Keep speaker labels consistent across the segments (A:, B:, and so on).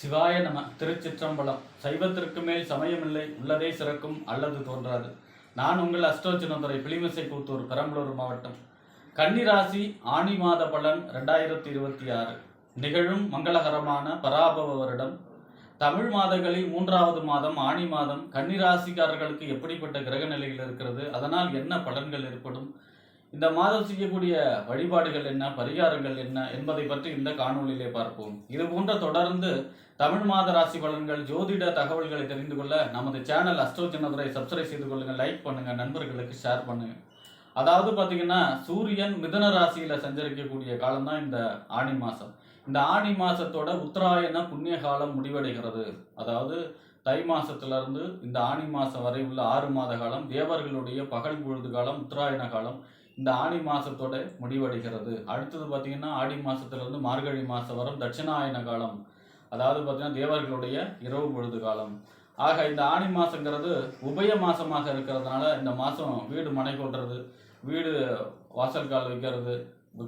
A: சிவாய நம. திருச்சிற்றம்பலம். சைவத்திற்கு மேல் சமயமில்லை, உள்ளதே சிறக்கும் அல்லது தோன்றாது. நான் உங்கள் அஷ்டோச்சினதுரை, பிளிமிசை கூத்தூர், பெரம்பலூர் மாவட்டம். கன்னிராசி ஆணி மாத பலன் 2026. நிகழும் மங்களகரமான பராபவ வருடம். தமிழ் மாதங்களில் 3வது மாதம் ஆணி மாதம். கன்னிராசிக்காரர்களுக்கு எப்படிப்பட்ட கிரக நிலைகள் இருக்கிறது, அதனால் என்ன பலன்கள் ஏற்படும், இந்த மாதம் செய்யக்கூடிய வழிபாடுகள் என்ன, பரிகாரங்கள் என்ன என்பதை பற்றி இந்த காணொலியிலே பார்ப்போம். இது போன்ற தொடர்ந்து தமிழ் மாத ராசி பலன்கள், ஜோதிட தகவல்களை தெரிந்து கொள்ள நமது சேனல் அஷ்டோச்சினதுரை சப்ஸ்கிரைப் செய்து கொள்ளுங்க, லைக் பண்ணுங்க, நண்பர்களுக்கு ஷேர் பண்ணுங்க. அதாவது பார்த்தீங்கன்னா, சூரியன் மிதுன ராசியில சஞ்சரிக்கக்கூடிய காலம் தான் இந்த ஆணி மாசம். இந்த ஆணி மாசத்தோட உத்தராயண புண்ணிய காலம் முடிவடைகிறது. அதாவது தை மாசத்திலிருந்து இந்த ஆணி மாசம் வரை உள்ள 6 மாத காலம் தேவர்களுடைய பகல் பொழுது காலம், உத்தராயண காலம் இந்த ஆணி மாசத்தோட முடிவடைகிறது. அடுத்தது பார்த்தீங்கன்னா, ஆடி மாசத்திலிருந்து மார்கழி மாசம் வரும் தட்சிணாயன காலம், அதாவது பார்த்தீங்கன்னா தேவர்களுடைய இரவு பொழுது காலம். ஆக இந்த ஆணி மாசங்கிறது உபய மாசமாக இருக்கிறதுனால இந்த மாசம் வீடு மனை கொள்றது, வீடு வாசல் கால் வைக்கிறது,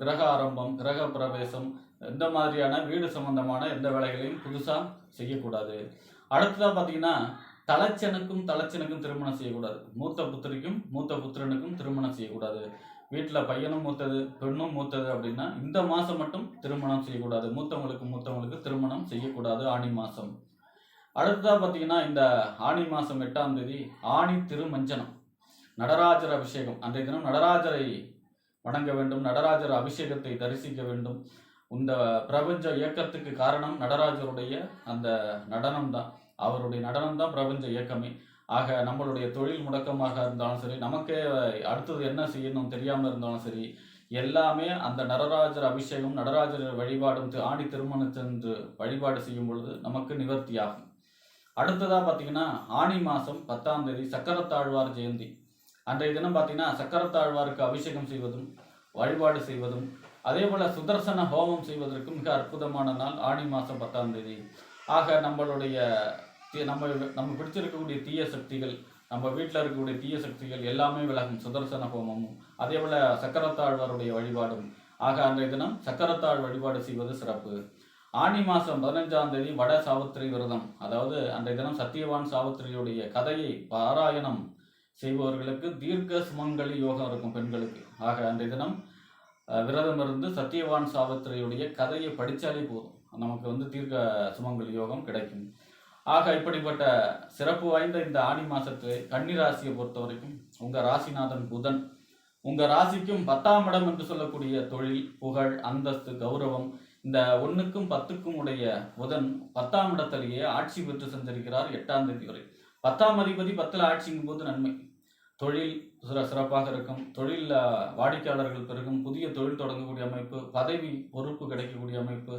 A: கிரக ஆரம்பம், கிரக பிரவேசம், இந்த மாதிரியான வீடு சம்பந்தமான எந்த வேலைகளையும் புதுசா செய்யக்கூடாது. அடுத்ததா பார்த்தீங்கன்னா, தலைச்சனுக்கும் திருமணம் செய்யக்கூடாது. மூத்த புத்திரிக்கும் மூத்த புத்திரனுக்கும் திருமணம் செய்யக்கூடாது. வீட்டில் பையனும் மூத்தது, பெண்ணும் மூத்தது அப்படின்னா இந்த மாதம் மட்டும் திருமணம் செய்யக்கூடாது. மூத்தவங்களுக்கு திருமணம் செய்யக்கூடாது ஆணி மாதம். அடுத்ததாக பார்த்தீங்கன்னா, இந்த ஆணி மாதம் 8ஆம் தேதி ஆணி திருமஞ்சனம், நடராஜர் அபிஷேகம். அன்றைய தினம் நடராஜரை வணங்க வேண்டும், நடராஜர் அபிஷேகத்தை தரிசிக்க வேண்டும். இந்த பிரபஞ்ச இயக்கத்துக்கு காரணம் நடராஜருடைய அந்த நடனம் தான். அவருடைய நடனம் தான் பிரபஞ்ச இயக்கமே. ஆக நம்மளுடைய தொழில் முடக்கமாக இருந்தாலும் சரி, நமக்கே அடுத்தது என்ன செய்யணும் தெரியாமல் இருந்தாலும் சரி, எல்லாமே அந்த நடராஜர் அபிஷேகம், நடராஜர் வழிபாடும் ஆணி திருமணத்தன்று வழிபாடு செய்யும் பொழுது நமக்கு நிவர்த்தியாகும். அடுத்ததாக பார்த்தீங்கன்னா, ஆணி மாதம் 10ஆம் தேதி சக்கரத்தாழ்வார் ஜெயந்தி. அன்றைய தினம் பார்த்தீங்கன்னா, சக்கரத்தாழ்வாருக்கு அபிஷேகம் செய்வதும் வழிபாடு செய்வதும், அதே போல சுதர்சன ஹோமம் செய்வதற்கு மிக அற்புதமான நாள் ஆணி மாதம் 10ஆம் தேதி. ஆக நம்மளுடைய நம்ம பிடிச்சிருக்கக்கூடிய தீய சக்திகள், நம்ம வீட்டில் இருக்கக்கூடிய தீய சக்திகள் எல்லாமே விலகும் சுதர்சன ஹோமமும், அதே போல சக்கரத்தாழ்வாருடைய வழிபாடும். ஆக அன்றைய தினம் சக்கரத்தாழ் வழிபாடு செய்வது சிறப்பு. ஆணி மாதம் 15ஆம் தேதி வட சாவித்திரி விரதம். அதாவது அன்றைய தினம் சத்தியவான் சாவித்திரியுடைய கதையை பாராயணம் செய்பவர்களுக்கு தீர்க்க சுமங்கலி யோகம் இருக்கும் பெண்களுக்கு. ஆக அன்றைய தினம் விரதம் இருந்து சத்தியவான் சாவித்திரியுடைய கதையை படித்தாலே போதும், நமக்கு தீர்க்க சுமங்கலி யோகம் கிடைக்கும். ஆக இப்படிப்பட்ட சிறப்பு வாய்ந்த இந்த ஆணி மாசத்து கன்னிராசியை பொறுத்த வரைக்கும் உங்கள் ராசிநாதன் புதன் உங்கள் ராசிக்கும் 10ஆம் இடம் என்று சொல்லக்கூடிய தொழில், புகழ், அந்தஸ்து, கௌரவம், இந்த 1க்கும் 10க்கும் உடைய புதன் 10ஆம் இடத்திலேயே ஆட்சி பெற்று சஞ்சரிக்கிறார் 8ஆம் தேதி வரை. 10ஆம் அதிபதி 10ல் ஆட்சிங்கும் போது நன்மை, தொழில் சிறப்பாக இருக்கும், தொழிலில் வாடிக்கையாளர்கள் பெருகும், புதிய தொழில் தொடங்கக்கூடிய அமைப்பு, பதவி பொறுப்பு கிடைக்கக்கூடிய அமைப்பு,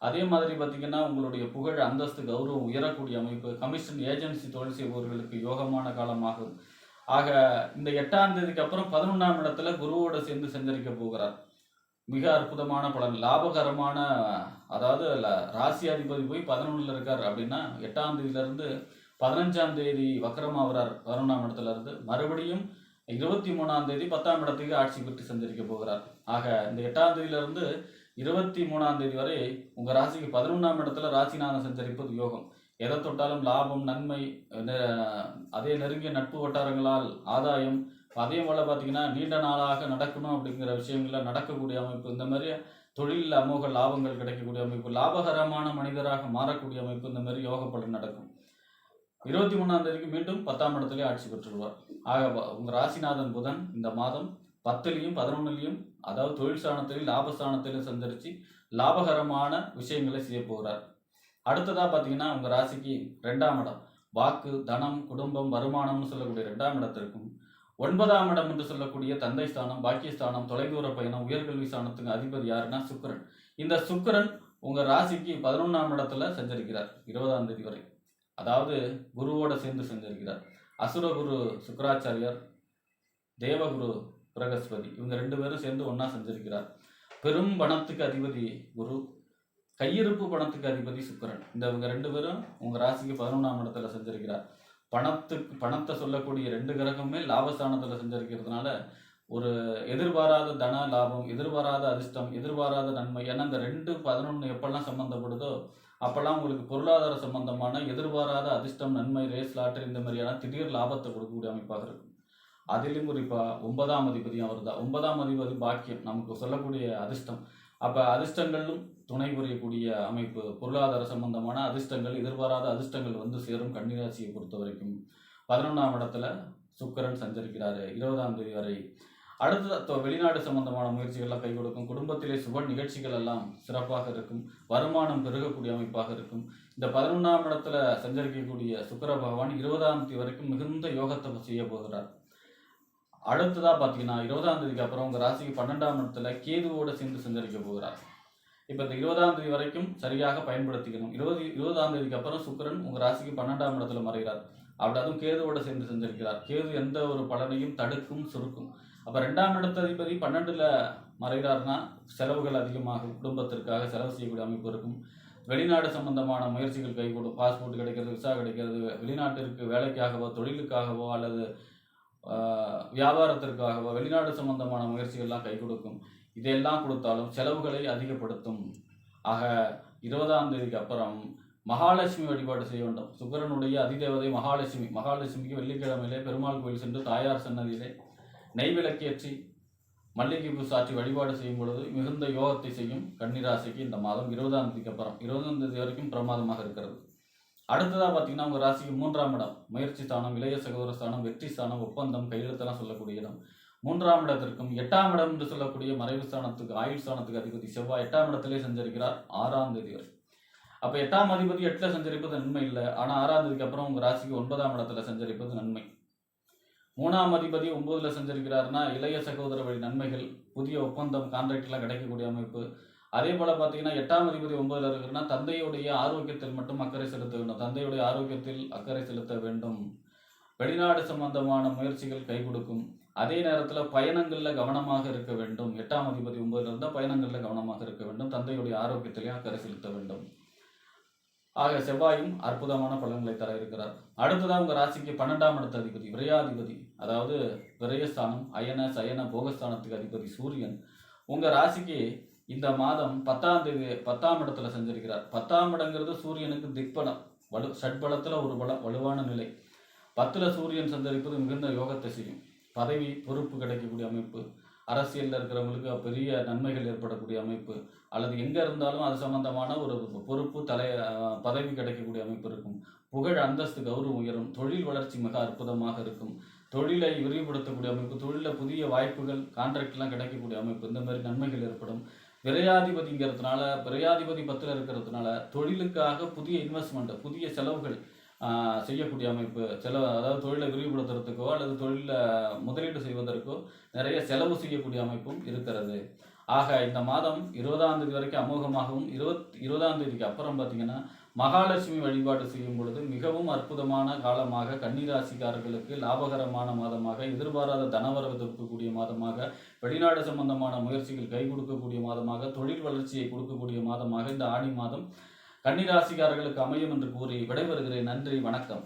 A: அதே மாதிரி பார்த்திங்கன்னா உங்களுடைய புகழ், அந்தஸ்து, கௌரவம் உயரக்கூடிய அமைப்பு, கமிஷன் ஏஜென்சி தொழில் செய்பவர்களுக்கு யோகமான காலமாகும். ஆக இந்த 8ஆம் தேதிக்கு அப்புறம் 11ஆம் இடத்துல குருவோடு சேர்ந்து சஞ்சரிக்க போகிறார். மிக அற்புதமான பலன், லாபகரமான. அதாவது ராசி அதிபதி போய் 11ல் இருக்கார் அப்படின்னா 8ஆம் தேதியிலிருந்து 15ஆம் தேதி வக்கரமாகிறார் 11ஆம் இடத்துல இருந்து. மறுபடியும் 23ஆம் தேதி 10ஆம் இடத்துக்கு ஆட்சி பெற்று சஞ்சரிக்க போகிறார். ஆக இந்த 8ஆம் தேதியிலிருந்து 23ஆம் தேதி வரை உங்கள் ராசிக்கு 11ஆம் இடத்துல ராசிநாதன் சஞ்சரிப்பது யோகம். எதை தொட்டாலும் லாபம், நன்மை, அதே நெருங்கிய நட்பு வட்டாரங்களால் ஆதாயம், அதே போல் பார்த்தீங்கன்னா நீண்ட நாளாக நடக்கணும் அப்படிங்கிற விஷயங்களில் நடக்கக்கூடிய அமைப்பு, இந்த மாதிரி தொழிலில் அமோக லாபங்கள் கிடைக்கக்கூடிய அமைப்பு, லாபகரமான மனிதராக மாறக்கூடிய அமைப்பு, இந்த மாதிரி யோக பலன் நடக்கும். 23ஆம் தேதிக்கு மீண்டும் 10ஆம் இடத்துலேயே ஆட்சி பெற்றுடுவார். ஆக உங்கள் ராசிநாதன் புதன் இந்த மாதம் 10லையும் 11லையும், அதாவது தொழில் ஸ்தானத்திலையும் லாபஸ்தானத்திலையும் சஞ்சரித்து லாபகரமான விஷயங்களை செய்ய போகிறார். அடுத்ததாக பார்த்தீங்கன்னா, உங்கள் ராசிக்கு 2ஆம் இடம் வாக்கு, தனம், குடும்பம், வருமானம்னு சொல்லக்கூடிய 2ஆம் இடத்திற்கும், 9ஆம் இடம் என்று சொல்லக்கூடிய தந்தை ஸ்தானம், பாக்கியஸ்தானம், தொலைதூர பயணம், உயர்கல்வி ஸ்தானத்துக்கு அதிபதி யாருன்னா சுக்கிரன். இந்த சுக்கிரன் உங்கள் ராசிக்கு 11ஆம் இடத்துல சஞ்சரிக்கிறார் 20ஆம் தேதி வரை. அதாவது குருவோட சேர்ந்து சஞ்சரிக்கிறார். அசுரகுரு சுக்கராச்சாரியார், தேவகுரு பிரகஸ்பதி, இவங்க 2 பேரும் சேர்ந்து ஒன்றா சஞ்சரிக்கிறார். பெரும் பணத்துக்கு அதிபதி குரு, கையிருப்பு பணத்துக்கு அதிபதி சுக்கிரன். இவங்க 2 பேரும் உங்கள் ராசிக்கு 11ஆம் இடத்துல சஞ்சரிக்கிறார். பணத்தை சொல்லக்கூடிய 2 கிரகமே லாபஸ்தானத்தில் சஞ்சரிக்கிறதுனால ஒரு எதிர்பாராத தன லாபம், எதிர்பாராத அதிர்ஷ்டம், எதிர்பாராத நன்மை. ஏன்னா இந்த 2, 11 எப்பெல்லாம் சம்மந்தப்படுதோ அப்போல்லாம் உங்களுக்கு பொருளாதார சம்பந்தமான எதிர்பாராத அதிர்ஷ்டம், நன்மை, ரேஸ், லாட்டரி இந்த மாதிரியான திடீர் லாபத்தை கொடுக்கக்கூடிய அமைப்பாக இருக்கும். அதிலும் குறிப்பாக 9ஆம் அதிபதியும் அவர் தான். 9ஆம் அதிபதி பாக்கியம், நமக்கு சொல்லக்கூடிய அதிர்ஷ்டம். அப்போ அதிர்ஷ்டங்களும் துணை புரியக்கூடிய அமைப்பு, பொருளாதார சம்பந்தமான அதிர்ஷ்டங்கள், எதிர்பாராத அதிர்ஷ்டங்கள் வந்து சேரும் கன்னிராசியை பொறுத்த வரைக்கும். 11ஆம் இடத்துல சுக்கிரன் சஞ்சரிக்கிறாரு 20ஆம் தேதி வரை. அடுத்த வெளிநாடு சம்பந்தமான முயற்சிகள்லாம் கை கொடுக்கும். குடும்பத்திலே சுப நிகழ்ச்சிகள் எல்லாம் சிறப்பாக இருக்கும். வருமானம் பெருகக்கூடிய அமைப்பாக இருக்கும். இந்த 11ஆம் இடத்துல சஞ்சரிக்கக்கூடிய சுக்கிர பகவான் 20ஆம் தேதி வரைக்கும் மிகுந்த யோகத்தை செய்ய போகிறார். அடுத்ததாக பார்த்தீங்கன்னா 20ஆம் தேதிக்கு அப்புறம் உங்கள் ராசிக்கு 12ஆம் இடத்துல கேதுவோடு சேர்ந்து சஞ்சரிக்க போகிறார். இப்போ இந்த 20ஆம் தேதி வரைக்கும் சரியாக பயன்படுத்திக்கணும். 20ஆம் தேதிக்கு அப்புறம் சுக்கிரன் உங்கள் ராசிக்கு 12ஆம் இடத்துல மறைகிறார். அப்படி அதுவும் கேதுவோடு சேர்ந்து சஞ்சரிக்கிறார். கேது எந்த ஒரு பலனையும் தடுக்கும், சுருக்கும். அப்போ 2ஆம் இடத்த அதிபதி 12ல் மறைகிறார்னா செலவுகள் அதிகமாகும். குடும்பத்திற்காக செலவு செய்யக்கூடிய அமைப்பு இருக்கும். வெளிநாடு சம்பந்தமான முயற்சிகள் கைகூடும். பாஸ்போர்ட் கிடைக்கிறது, விசா கிடைக்கிறது, வெளிநாட்டிற்கு வேலைக்காகவோ தொழிலுக்காகவோ அல்லது வியாபாரத்திற்காகவோ வெளிநாடு சம்பந்தமான முயற்சிகள்லாம் கை கொடுக்கும். இதெல்லாம் கொடுத்தாலும் செலவுகளை அதிகப்படுத்தும். ஆக 20ஆம் தேதிக்கு அப்புறம் மகாலட்சுமி வழிபாடு செய்ய வேண்டும். சுக்கிரனுடைய அதிதேவதை மகாலட்சுமி. மகாலட்சுமிக்கு வெள்ளிக்கிழமையிலே பெருமாள் கோயில் சென்று தாயார் சன்னதியிலே நெய் விளக்கேற்றி மல்லிகை பூ சாற்றி வழிபாடு செய்யும் பொழுது மிகுந்த யோகத்தை செய்யும் கன்னிராசிக்கு. இந்த மாதம் 20ஆம் தேதிக்கு அப்புறம் 20ஆம் தேதி வரைக்கும் பிரமாதமாக இருக்கிறது. அடுத்ததாக பார்த்தீங்கன்னா உங்கள் ராசிக்கு 3ஆம் இடம் முயற்சி ஸ்தானம், இளைய சகோதர ஸ்தானம், வெற்றி ஸ்தானம், ஒப்பந்தம், கையெழுத்தெல்லாம் சொல்லக்கூடிய இடம். 3ஆம் இடத்திற்கும் 8ஆம் இடம் என்று சொல்லக்கூடிய மறைவு ஸ்தானத்துக்கு, ஆயுள் ஸ்தானத்துக்கு அதிபதி செவ்வாய் 8ஆம் இடத்திலே சஞ்சரிக்கிறார் 6ஆம் தேதி வரை. அப்போ 8ஆம் அதிபதி 8ல் சஞ்சரிப்பது நன்மை இல்லை. ஆனால் 6ஆம் தேதிக்கு அப்புறம் உங்கள் ராசிக்கு 9ஆம் இடத்துல சஞ்சரிப்பது நன்மை. 3ஆம் அதிபதி 9ல் சஞ்சரிக்கிறாருன்னா இளைய சகோதர வழி நன்மைகள், புதிய ஒப்பந்தம், கான்ட்ராக்ட்லாம் கிடைக்கக்கூடிய அமைப்பு. அதே போல் பார்த்தீங்கன்னா 8ஆம் அதிபதி 9ல் இருக்கிறன்னா தந்தையுடைய ஆரோக்கியத்தில் மட்டும் அக்கறை செலுத்த வேண்டும். தந்தையுடைய ஆரோக்கியத்தில் அக்கறை செலுத்த வேண்டும். வெளிநாடு சம்பந்தமான முயற்சிகள் கை கொடுக்கும். அதே நேரத்தில் பயணங்களில் கவனமாக இருக்க வேண்டும். 8ஆம் அதிபதி 9ல் இருந்தால் பயணங்களில் கவனமாக இருக்க வேண்டும். தந்தையுடைய ஆரோக்கியத்திலேயே அக்கறை செலுத்த வேண்டும். ஆக செவ்வாயும் அற்புதமான பலன்களை தர இருக்கிறார். அடுத்ததாக உங்கள் ராசிக்கு 12ஆம் இடத்து அதிபதி விரையாதிபதி, அதாவது விரயஸ்தானம், அயன சயன போகஸ்தானத்துக்கு அதிபதி சூரியன் உங்கள் ராசிக்கு இந்த மாதம் 10ஆம் இடத்துல சஞ்சரிக்கிறார். 10ஆம் இடங்கிறது சூரியனுக்கு திக்பலம், ஷட்பலத்தில் ஒரு பலம், வலுவான நிலை. 10ல் சூரியன் சஞ்சரிப்பது மிகுந்த யோகத்தை செய்யும். பதவி பொறுப்பு கிடைக்கக்கூடிய அமைப்பு, அரசியலில் இருக்கிறவங்களுக்கு பெரிய நன்மைகள் ஏற்படக்கூடிய அமைப்பு, அல்லது எங்கே இருந்தாலும் அது சம்பந்தமான ஒரு பொறுப்பு பதவி கிடைக்கக்கூடிய அமைப்பு இருக்கும். புகழ், அந்தஸ்து, கௌரவம் உயரும். தொழில் வளர்ச்சி மிக அற்புதமாக இருக்கும். தொழிலை விரிவுபடுத்தக்கூடிய அமைப்பு, தொழிலில் புதிய வாய்ப்புகள், கான்ட்ராக்ட்லாம் கிடைக்கக்கூடிய அமைப்பு, இந்த மாதிரி நன்மைகள் ஏற்படும். விரையாதிபதிங்கிறதுனால, விரையாதிபதி 10ல் இருக்கிறதுனால தொழிலுக்காக புதிய இன்வெஸ்ட்மெண்ட், புதிய செலவுகள் செய்யக்கூடிய அமைப்பு. அதாவது தொழிலை விரிவுபடுத்துறதுக்கோ அல்லது தொழிலில் முதலீடு செய்வதற்கோ நிறைய செலவு செய்யக்கூடிய அமைப்பும் இருக்கிறது. ஆக இந்த மாதம் 20ஆம் தேதி வரைக்கும் அமோகமாகவும் 20ஆம் தேதிக்கு அப்புறம் பார்த்தீங்கன்னா மகாலட்சுமி வழிபாடு செய்யும் பொழுது மிகவும் அற்புதமான காலமாக, கன்னிராசிக்காரர்களுக்கு லாபகரமான மாதமாக, எதிர்பாராத தனவரவு கொடுக்கக்கூடிய மாதமாக, வெளிநாடு சம்பந்தமான முயற்சிகள் கை கொடுக்கக்கூடிய மாதமாக, தொழில் வளர்ச்சியை கொடுக்கக்கூடிய மாதமாக இந்த ஆடி மாதம் கன்னிராசிக்காரர்களுக்கு அமையும் என்று கூறி விடைபெறுகிறேன். நன்றி, வணக்கம்.